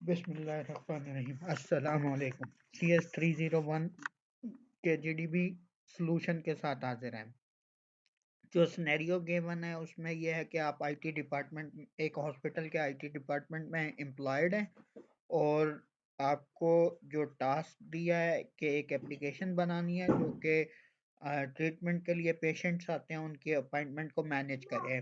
बिस्मिल्लाहिर्रहमानिर्रहीम। अस्सलामुअलैकुम। CS301 के जीडीबी सॉल्यूशन के साथ हाजिर हैं। जो सिनेरियो गिवन है उसमें यह है कि आप आईटी डिपार्टमेंट एक हॉस्पिटल के आईटी डिपार्टमेंट में एम्प्लॉयड हैं और आपको जो टास्क दिया है कि एक एप्लीकेशन बनानी है जो कि ट्रीटमेंट के लिए पेशेंट्स आते हैं उनकी अपॉइंटमेंट को मैनेज करे।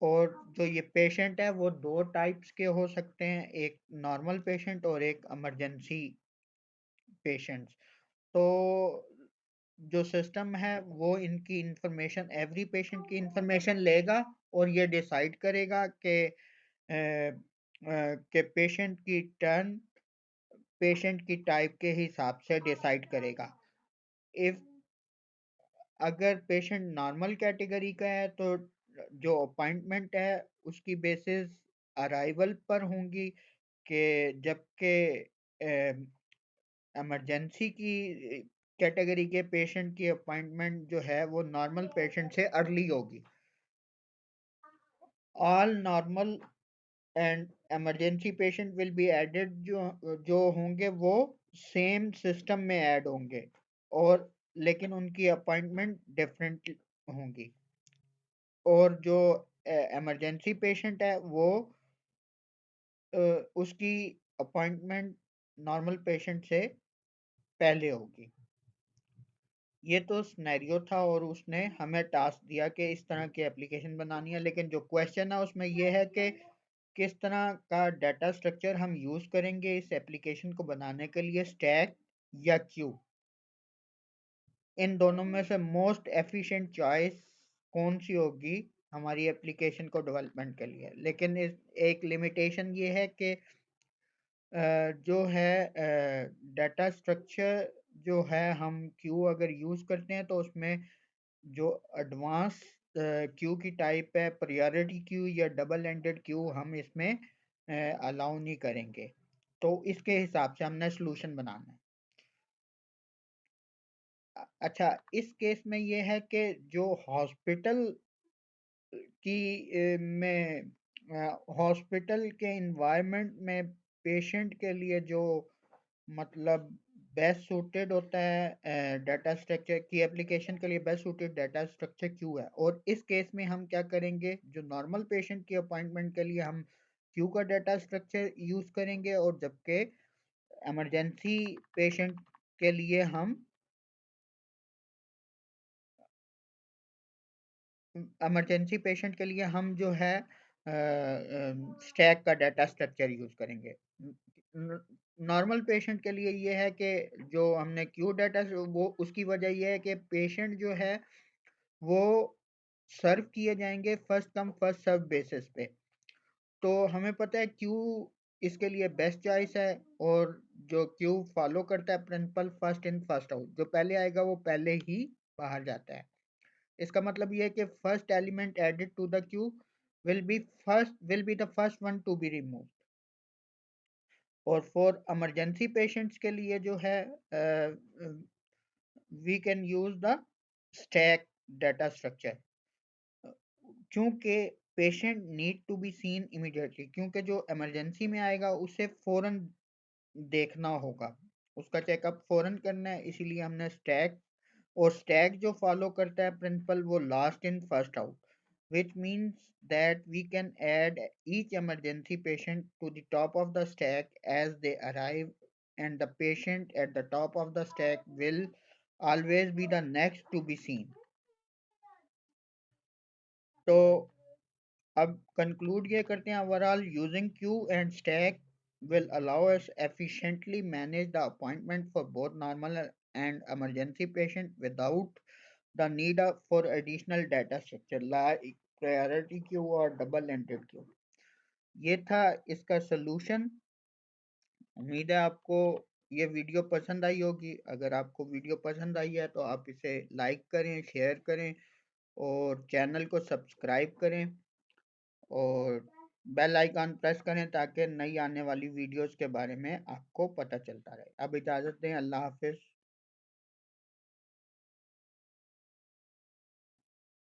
और जो ये पेशेंट है वो दो टाइप्स के हो सकते हैं, एक नॉर्मल पेशेंट और एक इमरजेंसी पेशेंट्स। तो जो सिस्टम है वो इनकी इंफॉर्मेशन एवरी पेशेंट की इंफॉर्मेशन लेगा और ये डिसाइड करेगा कि पेशेंट की टर्न पेशेंट की टाइप के हिसाब से डिसाइड करेगा। इफ अगर पेशेंट नॉर्मल कैटेगरी का है तो जो अपॉइंटमेंट है उसकी बेसिस अराइवल पर होंगी, कि जबकि इमरजेंसी की कैटेगरी के पेशेंट की अपॉइंटमेंट जो है वो नॉर्मल पेशेंट से अर्ली होगी। All normal and emergency patient will be added, जो जो होंगे वो सेम सिस्टम में ऐड होंगे और लेकिन उनकी अपॉइंटमेंट डिफरेंट होंगी। और जो इमरजेंसी पेशेंट है वो उसकी अपॉइंटमेंट नॉर्मल पेशेंट से पहले होगी। ये तो सिनेरियो था और उसने हमें टास्क दिया कि इस तरह की एप्लीकेशन बनानी है, लेकिन जो क्वेश्चन है उसमें यह है कि किस तरह का डाटा स्ट्रक्चर हम यूज करेंगे इस एप्लीकेशन को बनाने के लिए, स्टैक या क्यू। इन दोनों में से मोस्ट एफिशिएंट चॉइस कौन सी होगी हमारी एप्लीकेशन को डेवलपमेंट के लिए। लेकिन इस एक लिमिटेशन ये है कि जो है डाटा स्ट्रक्चर जो है हम क्यू अगर यूज़ करते हैं तो उसमें जो एडवांस क्यू की टाइप है प्रायोरिटी क्यू या डबल एंडेड क्यू हम इसमें अलाउ नहीं करेंगे। तो इसके हिसाब से हमने सॉल्यूशन बनाना है। अच्छा, इस केस में ये है कि जो हॉस्पिटल में हॉस्पिटल के इन्वायरमेंट में पेशेंट के लिए जो मतलब बेस्ट सूटेड होता है डाटा स्ट्रक्चर की एप्लीकेशन के लिए best suited data structure Q है। और इस केस में हम क्या करेंगे, जो नॉर्मल पेशेंट की अपॉइंटमेंट के लिए हम क्यू का डाटा स्ट्रक्चर यूज करेंगे और जबकि इमरजेंसी पेशेंट के लिए हम जो है स्टैक का डाटा स्ट्रक्चर यूज करेंगे। नॉर्मल पेशेंट के लिए ये है कि जो हमने क्यू डाटा वो उसकी वजह ये है कि पेशेंट जो है वो सर्व किए जाएंगे first come first serve basis पे। तो हमें पता है क्यू इसके लिए बेस्ट चॉइस है और जो क्यू फॉलो करता है principle first in first out, जो पहले आएगा वो पहले ही बाहर जाता है। इसका मतलब ये है कि first element added to the queue will be the first one to be remove. और फॉर इमरजेंसी पेशेंट्स के लिए जो है we can use the stack data structure, क्योंकि patient need to be seen immediately, क्योंकि जो इमरजेंसी में आएगा उसे फौरन देखना होगा, उसका चेकअप फौरन करना है, इसीलिए हमने स्टैक। और स्टैक जो फॉलो करता है प्रिंसिपल वो last in first out, which means that we can add each emergency patient to the top of the stack as they arrive, and the patient at the top of the stack will always be the next to be seen. तो अब conclude ये करते हैं, overall using Q and stack will allow us efficiently manage the appointment for both normal and emergency patient without the need for additional data structure like priority queue or double ended queue. ये था इसका solution. उम्मीद है आपको ये video पसंद आई होगी। अगर आपको वीडियो पसंद आई है तो आप इसे लाइक करें, शेयर करें और चैनल को सब्सक्राइब करें और बेल आइकन प्रेस करें ताकि नई आने वाली वीडियोस के बारे में आपको पता चलता रहे। अब इजाज़त दें, अल्लाह हाफिज़।